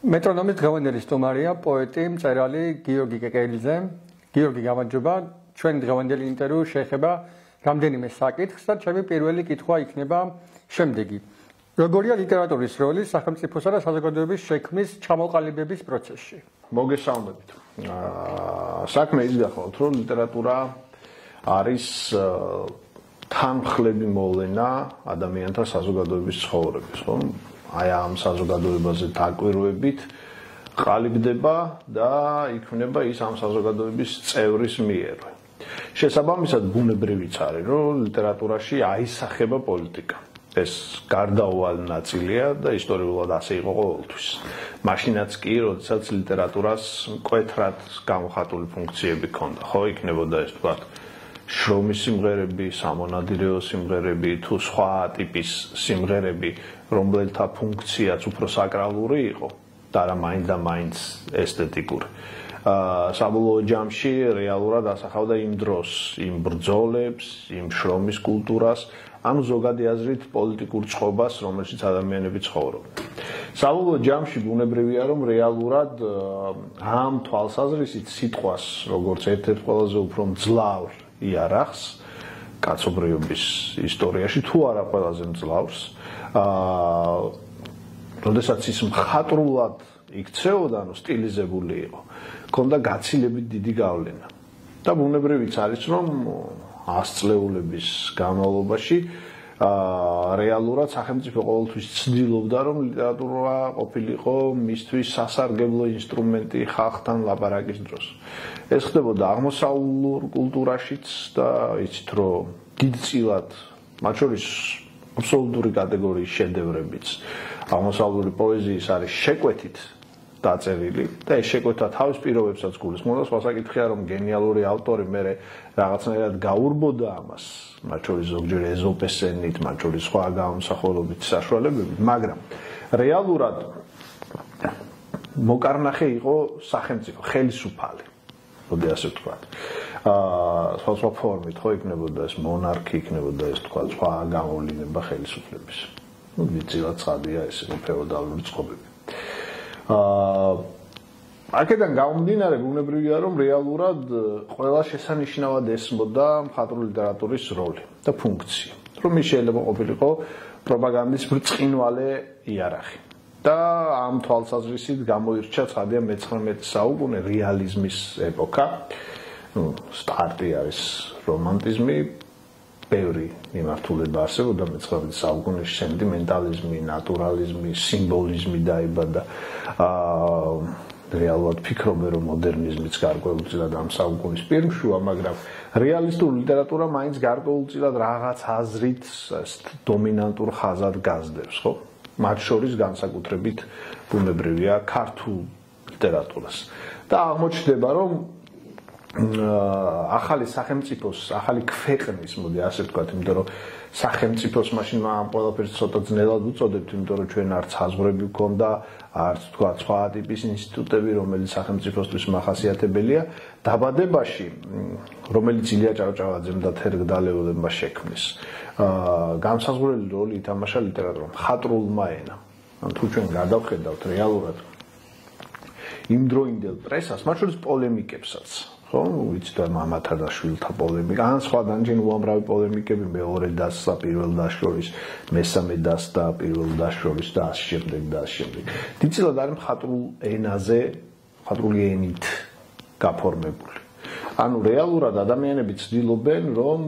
მეტრონომის დღევანდელი სტუმარია პოეტი, მწერალი გიორგი კეკელიძე. გიორგი, გამარჯობა. ჩვენ დღევანდელი ინტერვიუ შეეხება რამდენიმე საკითხს და ჩემი პირველი კითხვა იქნება შემდეგი. როგორია ლიტერატურის როლი სახელმწიფოსა და საზოგადოების შექმნის ჩამოყალიბების პროცესში? მოგესალმებით. საქმე ის გახლავთ, რომ ლიტერატურა არის თანმხლები მოვლენა ადამიანთა საზოგადოების ცხოვრების, ხო? აი ამ საზოგადოებაზე დაკვირვებით ყალიბდება და იქმნება ის ამ საზოგადოების წევრის მიერ. შესაბამისად ბუნებრივიც არის, რომ ლიტერატურაში აისახება პოლიტიკა. ეს გარდაუვალ ნაწილია და ისტორიულად ასე იყო ყოველთვის. მაშინაც კი, როდესაც ლიტერატურას მკვეთრად გამოხატული ფუნქციები ჰქონდა, ხო, იქნებოდა ეს თქვა შრომის სიმღერები, სამონადირეო სიმღერები თუ სხვა ტიპის სიმღერები, რომელთა ფუნქციაც უფრო საკრალური იყო და არა მაინც და მაინც ესთეტიკური. საბოლოო ჯამში რეალურად ასახავდა იმ დროს, იმ ბრძოლებს, იმ შრომის კულტურას, ანუ ზოგადი აზრით პოლიტიკურ წყობას, რომელშიც ადამიანები ცხოვრობდნენ. საბოლოო ჯამში ბუნებრივია, რომ რეალურად ამ თვალსაზრისით სიტყვას, როგორც ერთ-ერთ ყველაზე უფრო მძლავრ იარაღს კაცობრიობის ისტორიაში, თუ არა ყველაზე მძლავრს, როდესაც ის მხატვრულად იქცეოდა, ანუ სტილიზებული იყო, ჰქონდა გაცილებით დიდი გავლენა. და ბუნებრივიც არის, რომ 100 წლეულების განმავლობაში რეალურად სახელმწიფო ყოველთვის ცდილობდა, რომ ლიტერატურა ყოფილიყო მისთვის სასარგებლო ინსტრუმენტი ხალხთან ლაპარაკის დროს. ეს ხდებოდა აღმოსავლურ კულტურაშიც და იცით, რომ დიდწილად, მათ შორის აბსოლუტური კატეგორიის შედევრებიც აღმოსავლური პოეზიის არის შეკვეთით დაწერილი და ეს შეკვეთა თავის პირობებსაც გულისხმობდა. სხვა საკითხია, რომ გენიალური ავტორი მე რაღაცნაირად გაურბოდა ამას, მათ შორის ზოგჯერ ეზოპესენით, მათ შორის სხვა გამომსახველობით საშუალებებით, მაგრამ რეალურად მოკარნახე იყო სახელმწიფო, ხელისუფალი, მოდი ასე ვთქვა. სხვა ფორმით ხო იქნებოდა ეს მონარქი, იქნებოდა ეს თქვა სხვა გამოვლინება ხელისუფლების. ვიცილად ცხადია ეს ფეოდალური წყობები. აქედან გამომდინარე ბუნებრივია, რომ რეალურად ყველა შესანიშნავად ესმოდა მხატვრული ლიტერატურის როლი და ფუნქცია, რომ ის შეიძლება ყოფილიყო პროპაგანდის ბრწყინვალე იარაღი. და ამ თვალსაზრისით გამოირჩა ცხადია მე-19 საუკუნე რეალიზმის ეპოქა. სტარტი არის რომანტიზმი, ბევრი მიმართულება არსებობდა მე-19 საუკუნეში, სენტიმენტალიზმი, ნატურალიზმი, სიმბოლიზმი დაიბადა. რეალურად ფიქრობენ, რომ მოდერნიზმიც გარკვეულწილად ამ საუკუნის პირმშუა, მაგრამ რეალისტური ლიტერატურა მაინც გარკვეულწილად რაღაც აზრით დომინანტურ ხაზად გაზდებს, ხო? მათ შორის განსაკუთრებით ბუნებრივია ქართულ ლიტერატურას. და აღმოჩნდება, რომ ახალი სახელმწიფოს, ახალი ქვეყნის, მოდი ასე ვთქვათ, იმიტომ რომ სახელმწიფოს მაშინ ამ ყველაფერს ცოტა ძნელად უწოდებთ, იმიტომ რომ ჩვენ არც საზღვრები გვქონდა, არც თქვა სხვა ტიპის ინსტიტუტები, რომელიც სახელმწიფოსთვის მახასიათებელია. დაბადებაში, რომელიც ილია ჭავჭავაძემ და თერგდალეულებმა შექმნეს, განსაზღვრელი როლი ითამაშა ლიტერატურამ, მხატვრულმა ენამ. თუ ჩვენ გადავხედავთ რეალურად იმდროინდელ პრესას, მათ შორის პოლემიკებსაც, ხო, ვიცით და მამათა და შვილთა პოლემიკა, ან სხვა დანჯენ უამრავი პოლემიკები, მეორე დასს და პირველ დასს შორის, მესამე დასს და პირველ დასს შორის და ასე შემდეგ და ასე შემდეგ. დიდწილად არის მხატვრულ ენაზე, მხატვრული ენით გაფორმებული. ანუ რეალურად ადამიანები ცდილობენ, რომ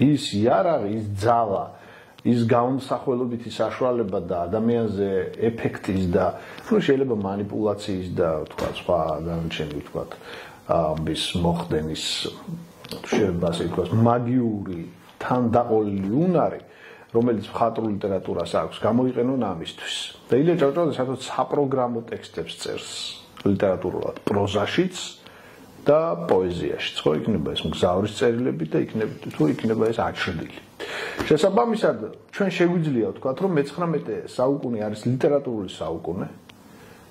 ის იარაღი, ის ძალა, ის გამოსახველობითი საშუალება და ადამიანზე ეფექტის და შეიძლება манипуляციის და თქვა სხვა განჩენილი თქვა ამის მოხდენის შეიძლება ასე ითქვას მაგიური თან დაყოლილი უნარი, რომელიც მხატვრულ ლიტერატურას აქვს, გამოიყენონ ამისთვის. და ილია ჭავჭავაძე საერთოდ საპროგრამო ტექსტებს წერს ლიტერატურულად, პროზაშიც და პოეზიაშიც, ხო, იქნება ეს მგზავრის წერილები და იქნება ეს აჩრდილი. შესაბამისად, ჩვენ შეგვიძლია ვთქვათ, რომ მე-19 საუკუნე არის ლიტერატურული საუკუნე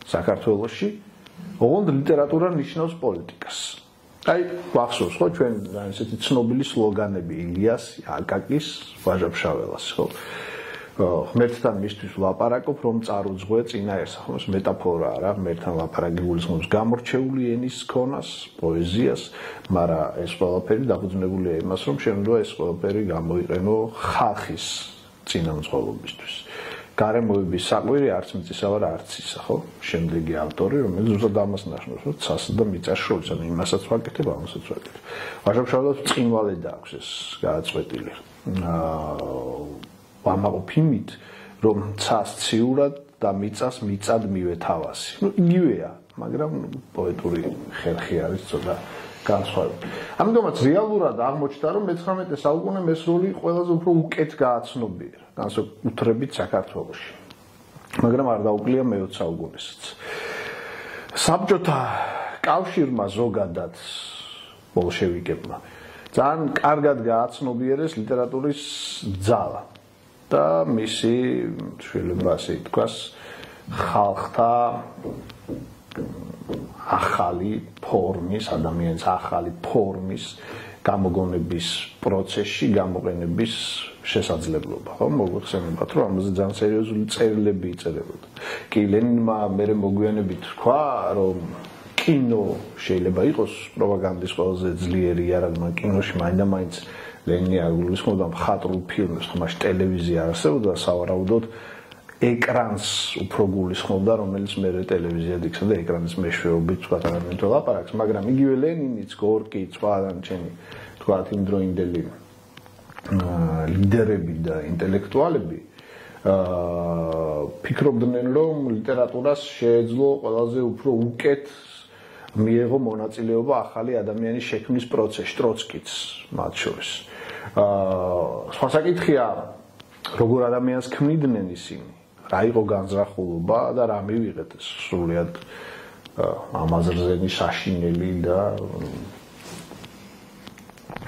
საქართველოში, ოღონდ ლიტერატურა ნიშნავს პოლიტიკას. აი, გვახსოვს, ხო, ჩვენ ესეთი ცნობილი სლოგანები ილიას, აკაკის, ვაჟა-ფშაველას, ხო? ღმერთთან მისთვის ვლაპარაკობ, რომ წარუძღვე წინა ერსახოს მეტაფორაა რა, ღმერთთან ლაპარაკი გულისხმობს გამორჩეული ენის ქონას, პოეზიას, მაგრამ ეს ყველაფერი დაფუძნებულია იმას, რომ შენ უნდა ეს ყველაფერი გამოიყენო ხალხის წინამძღოლობისთვის. გარემოების საყვირი არც მიწისავარ არც ისა, ხო? შემდეგი ავტორი, რომელიც ზუსტად ამას ნახავს, რომ ცასა და მიწას შორის, ანუ იმასაც ვაკეთებ, ამასაც ვაკეთებ. ვაჟამშავლად ბრწყინვალე დააქვს ეს გადაწყვეტილი. ვამაყობ იმით, რომ ცას ციურად და მიწას მიწად მივეთავასი. იგივეა, მაგრამ პოეტური ხერხი არის ცოტა განსხვავებული. ამიტომაც რეალურად აღმოჩნდა, რომ მე-19 საუკუნე მესროლი ყველაზე უფრო უკეთ გააცნობიერა, განსაკუთრებით საქართველოში. მაგრამ არ დაუკლია მე-20 საუკუნესაც. საბჭოთა კავშირმა ზოგადად ბოლშევიკებმა ძალიან კარგად გააცნობიერეს ლიტერატურის ძალა და მისი შეიძლება ასე ითქვას ხალხთა ახალი ფორმის, ადამიანის ახალი ფორმის გამოგონების პროცესში გამოყენების შესაძლებლობა, ხო? მოგხსენებათ, რომ ამაზე ძალიან სერიოზული წერილები იწერებოდა. კი, ლენინმა მერე მოგვიანებით თქვა, რომ კინო შეიძლება იყოს პროპაგანდის ყველაზე ძლიერი იარაღი, კინოში მაინდა-მაინც ლენინი არ გულისხმობდა მხატვრულ ფილმებს, ხმაში ტელევიზია არსებობდა, სავარაუდოდ ეკრანს უფრო გულისხმობდა, რომელიც მერე ტელევიზიად იქცა და ეკრანის მეშვეობით თქვა ადამიანთა ლაპარაკს, მაგრამ იგივე ლენინიც, გორკი, სხვა დანარჩენი თქვა იმ დროინდელი ლიდერები და ინტელექტუალები ფიქრობდნენ, რომ ლიტერატურას შეეძლო ყველაზე უფრო უკეთ მიეღო მონაწილეობა ახალი ადამიანის შექმნის პროცესში, ტროცკიც მათ შორის. სხვა საკითხია, როგორ ადამიანს ქმნიდნენ ისინი, რა იყო განზრახულობა და რა მივიღეთ ეს სრულიად ამაზრზენი საშინელი და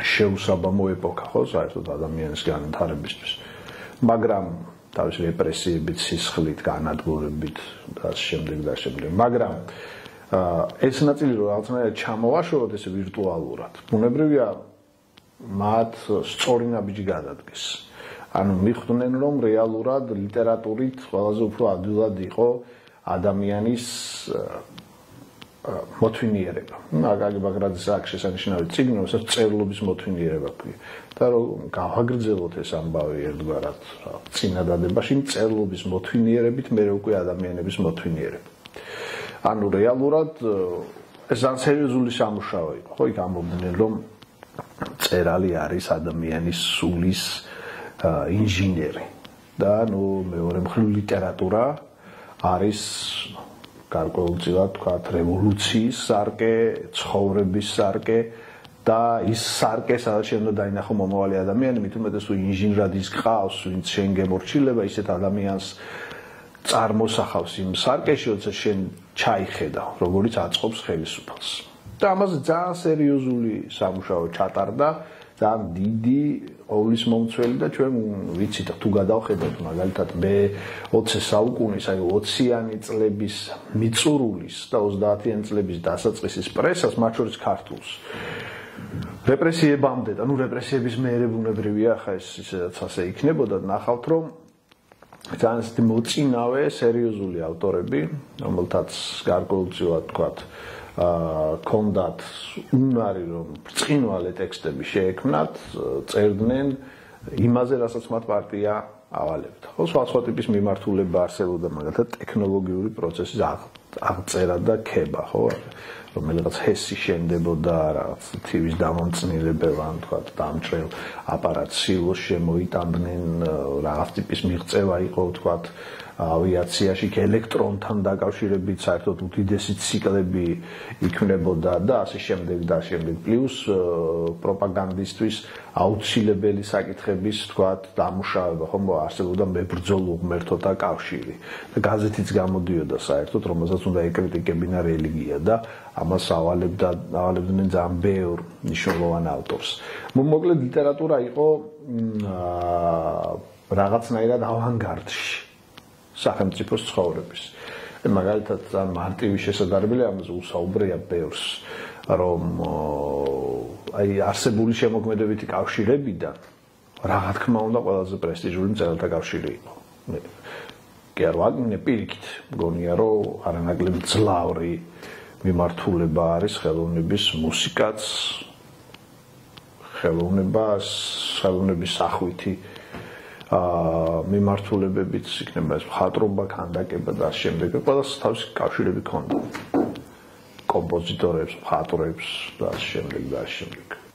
შეუსაბამო ეპოქა, ხო, საერთოდ ადამიანის განვითარებისთვის. მაგრამ თავის რეპრესიებით, სისხლით, განადგურებით და შემდეგ და შემდეგ. მაგრამ ეს ნაწილი რომ რაღაცნაირად ჩამოვაშოროთ ესე ვირტუალურად. ბუნებრივია მათ სწორი ნაბიჯი გადადგეს. ანუ მიხვდნენ, რომ რეალურად ლიტერატურით ყველაზე უფრო ადვილად იყო ადამიანის მოთვინიერება. აგალი ბაგრაძის აქ შესანიშნავი წიგნი, რომელსაც წერილობის მოთვინიერება ქვია. და რომ გავაგრძელოთ ეს ამბავი ერთგვარად, წინადადებაში წერილობის მოთვინიერებით მე უკვე ადამიანების მოთვინიერება. ანუ რეალურად ეს ძალიან სერიოზული სამუშაო იყო, ხო, იქ ამბობდნენ, რომ წერალი არის ადამიანის სულის ინჟინერი და ნუ მეორე მხრივ ლიტერატურა არის გარკვეულწილად თქვათ რევოლუციის სარკე, ცხოვრების სარკე და ის სარკე, სადაც შეიძლება დაინახო მომავალი ადამიანი, მით უმეტეს თუ ინჟინრად ის გყავს, ვინც შენ გემორჩილება, ისეთ ადამიანს წარმოსახავს იმ სარკეში, როცა შენ ჩაიხედა, როგორც აწყობს ხელისუფალს. და ამაზე ძალიან სერიოზული სამუშაო ჩატარდა, ძალიან დიდი ყოვლის მომცველი და ჩვენ ვიცით თუ გადავხედოთ მაგალითად მე-20 საუკუნის, აი 20-იანი წლების მიწურულის და 30-იანი წლების დასაწყისის პრესას, მათ შორის ქართულს. რეპრესიებამდე, ანუ რეპრესიების მერე ბუნებრივია, ხა ეს ისედაც ასე იქნებოდა, ნახავთ რომ ძალიან მოწინავე სერიოზული ავტორები, რომელთაც გარკვეულწილად თქვათ კონდათ უნარი რომ ბრწყინვალე ტექსტები შეექმნათ, წერდნენ იმაზე, რასაც მათ პარტია ავალებდა. ხო, სხვა ტიპის მიმართულება არსებობდა, მაგალითად ტექნოლოგიური პროცესის აღწერა და ქება, ხო, რომელიღაც ჰესი შენდებოდა, რაღაც თივის დამომწნილებება, ან თქვათ დამჭრელ აპარატს სილოს შემოიტანდნენ, რაღაც ტიპის მიღწევა იყო, თქვათ ავიაციაში ელექტრონთან დაკავშირებით საერთოდ უდიდესი ციკლები იქნებოდა და ასე შემდეგ და შემდეგ. პლუს პროპაგანდისტვის აუცილებელი საკითხების თქვათ დამუშავება, ხომ არსებობდა მებრძოლ ღმერთოთა კავშირი და გაზეთიც გამოდიოდა საერთოდ, რომელსაც უნდა ეკრიტიკებინა რელიგია და ამას ავალებდნენ ძალიან ბევრ მნიშვნელოვან ავტორს. მოკლედ ლიტერატურა იყო რაღაცნაირად ავანგარდში სახელმწიფოს ცხოვრების. მაგალითად, ძალიან მარტივი შესაძლებელი ამაზე უსაუბრია ბევრს, რომ აი არსებული შემოქმედებითი კავშირებიდან რა თქმა უნდა ყველაზე პრესტიჟული მწერალთა კავშირი იყო. კი არ ვაგინე პირიქით მგონია რომ არანაკლებ ძლავრი მიმართულება არის ხელოვნების მუსიკაც ხელოვნების სახვითი მიმართულებებიც იქნება ეს მხატვრობა, ქანდაკება და ამ შემდეგ ყველას თავისი კავშირები ქონდა კომპოზიტორებს, მხატვრებს და ამ შემდეგ.